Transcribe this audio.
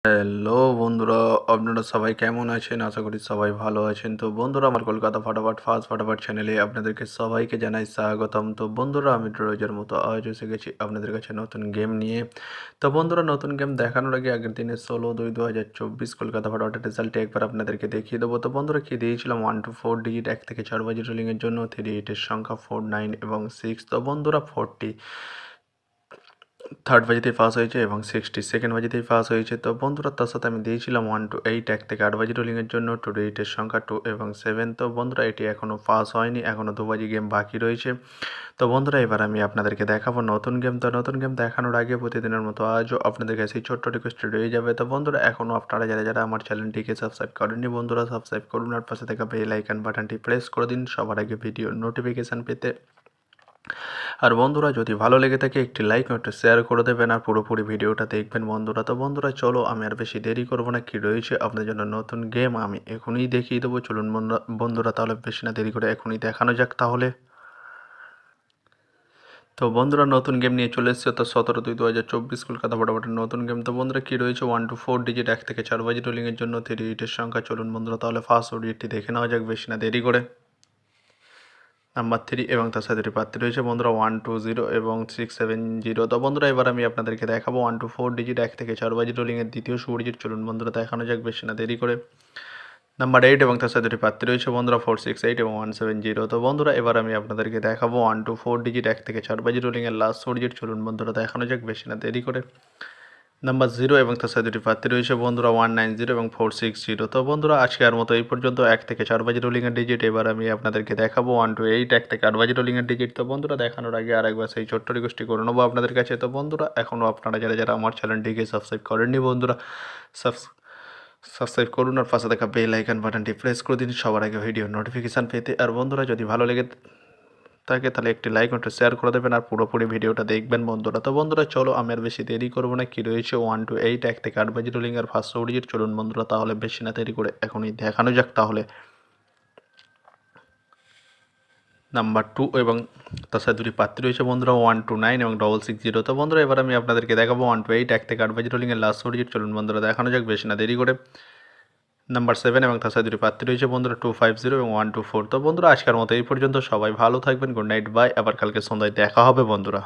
Hello বন্ধুরা, আপনারা সবাই কেমন আছেন? আশা করি সবাই ভালো আছেন। তো বন্ধুরা, আমার কলকাতা ফাটাফাট ফার্স্ট ফাটাফাট চ্যানেলে আপনাদেরকে সবাইকে জানাই স্বাগতম। তো বন্ধুরা, আমি রোজের মতো আজ এসে গেছি আপনাদের কাছে নতুন গেম নিয়ে। তো বন্ধুরা, নতুন গেম দেখানোর আগে আগের দিনে 16/2/2024 কলকাতা ফাটাফাটের রেজাল্টে একবার আপনাদেরকে দেখিয়ে দেবো। তো বন্ধুরা, কি দিয়েছিলাম 1 to 4 ডিজিট 1 থেকে 4 বাজি রোলিংয়ের জন্য, 3 ডিজিটের সংখ্যা 4, 9 এবং 6। তো বন্ধুরা, 40 থার্ড বাজিতেই পাস হয়েছে এবং 60 সেকেন্ড বাজিতেই পাস হয়েছে। তো বন্ধুরা, তার সাথে আমি দিয়েছিলাম 1 to 8 1 থেকে 8 বাজি রোলিংয়ের জন্য, 2 ডিজিটের সংখ্যা 2 এবং 7। তো বন্ধুরা, এটি এখনও পাস হয়নি, এখনও 2 বাজি গেম বাকি রয়েছে। তো বন্ধুরা, এবার আমি আপনাদেরকে দেখাবো নতুন গেম। তো নতুন গেম দেখানোর আগে প্রতিদিনের মতো আজও আপনাদের কাছে এই ছোট্ট রিকোয়েস্ট রয়ে যাবে। তো বন্ধুরা, এখনও আপনারা যারা যারা আমার চ্যানেলটিকে সাবস্ক্রাইব করেননি বন্ধুরা, সাবস্ক্রাইব করুন আর পাশে থাকা বেল আইকন বাটনটি প্রেস করে দিন সবার আগে ভিডিও নোটিফিকেশান পেতে। আর বন্ধুরা, যদি ভালো লেগে থাকে একটি লাইক ও একটু শেয়ার করে দেবেন আর পুরোপুরি ভিডিওটা দেখবেন বন্ধুরা। তো বন্ধুরা, চলো আমি আর বেশি দেরি করবো না, কি রয়েছে আপনাদের জন্য নতুন গেম আমি এখনই দেখিয়ে দেবো। চলুন বন্ধুরা, তাহলে বেশি না দেরি করে এখনই দেখানো যাক তাহলে। তো বন্ধুরা, নতুন গেম নিয়ে চলে এসেছে। তো 17/2/2024 কলকাতা ফাটাফাটের নতুন গেম। তো বন্ধুরা, কি রয়েছে 1 to 4 ডিজিট 1 থেকে 4 বাজি রোলিংয়ের জন্য, 3 ডিজিটের সংখ্যা। চলুন বন্ধুরা, তাহলে ফার্স্ট ওডিটি দেখে নেওয়া যাক বেশি না দেরি করে। নাম্বার 3 এবং তার সাথে দুটি প্রার্থী রয়েছে বন্ধুরা 120 এবং 670। তো বন্ধুরা, এবার আমি আপনাদেরকে দেখাবো 1 to 4 ডিজিট 1 থেকে 4 বাজি রোলিংয়ের দ্বিতীয় সুপরিচিত। চলুন বন্ধুরা, দেখানো যাক বেশি না দেরি করে। নাম্বার 8 এবং তার সাথে দুটি প্রার্থী রয়েছে বন্ধুরা 468 এবং 170। তো বন্ধুরা, এবার আমি আপনাদেরকে দেখাবো 1 to 4 ডিজিট 1 থেকে 4 বাজি রোলিংয়ের লাস্ট সুপরিচিত। চলুন বন্ধুরা, দেখানো যাক বেশি না দেরি করে। নাম্বার 0 এবং তার সাথে দুটি প্রার্থী রয়েছে বন্ধুরা 190 এবং 460। তো বন্ধুরা, আজকের মতো এই পর্যন্ত 1 থেকে 4 বাজি রোলিংয়ের ডিজিট। এবার আমি আপনাদেরকে দেখাবো 1 to 8 1 থেকে 8 বাজি রোলিংয়ের ডিজিট। তো বন্ধুরা, দেখানোর আগে আরেকবার সেই ছোট্ট রিকোয়েস্টটি করে নেবো আপনাদের কাছে। তো বন্ধুরা, এখনও আপনারা যারা যারা আমার চ্যানেলটিকে সাবস্ক্রাইব করেননি বন্ধুরা, সাবস্ক্রাইব করুন আর পাশে থাকা বেল আইকন বাটনটি প্রেস করে দিন সবার আগে ভিডিও নোটিফিকেশান পেতে। আর বন্ধুরা, যদি ভালো লেগে থাকে তাহলে একটি লাইক ও একটু শেয়ার করে দেবেন আর পুরোপুরি ভিডিওটা দেখবেন বন্ধুরা। তো বন্ধুরা, চলো আমি আর বেশি দেরি করবো না, কি রয়েছে 1 to 8 1 থেকে 8 বাজি রোলিং আর ফার্স্ট ডিজিট। চলুন বন্ধুরা, তাহলে বেশি না দেরি করে এখনই দেখানো যাক তাহলে। নাম্বার 2 এবং তার সাথে দুটি প্রার্থী রয়েছে বন্ধুরা 129 এবং 660। তো বন্ধুরা, এবার আমি আপনাদেরকে দেখাবো 1 to 8 1 থেকে 8 বাজি রোলিংয়ের লাস্ট ডিজিট। চলুন বন্ধুরা, দেখানো যাক বেশি না দেরি করে। নাম্বার 7 এবং তার সাথে দুটি প্রার্থী রয়েছে বন্ধুরা 250 এবং 124। তো বন্ধুরা, আজকের মতো এই পর্যন্ত। সবাই ভালো থাকবেন, গুড নাইট, বাই। আবার কালকে সন্ধ্যায় দেখা হবে বন্ধুরা।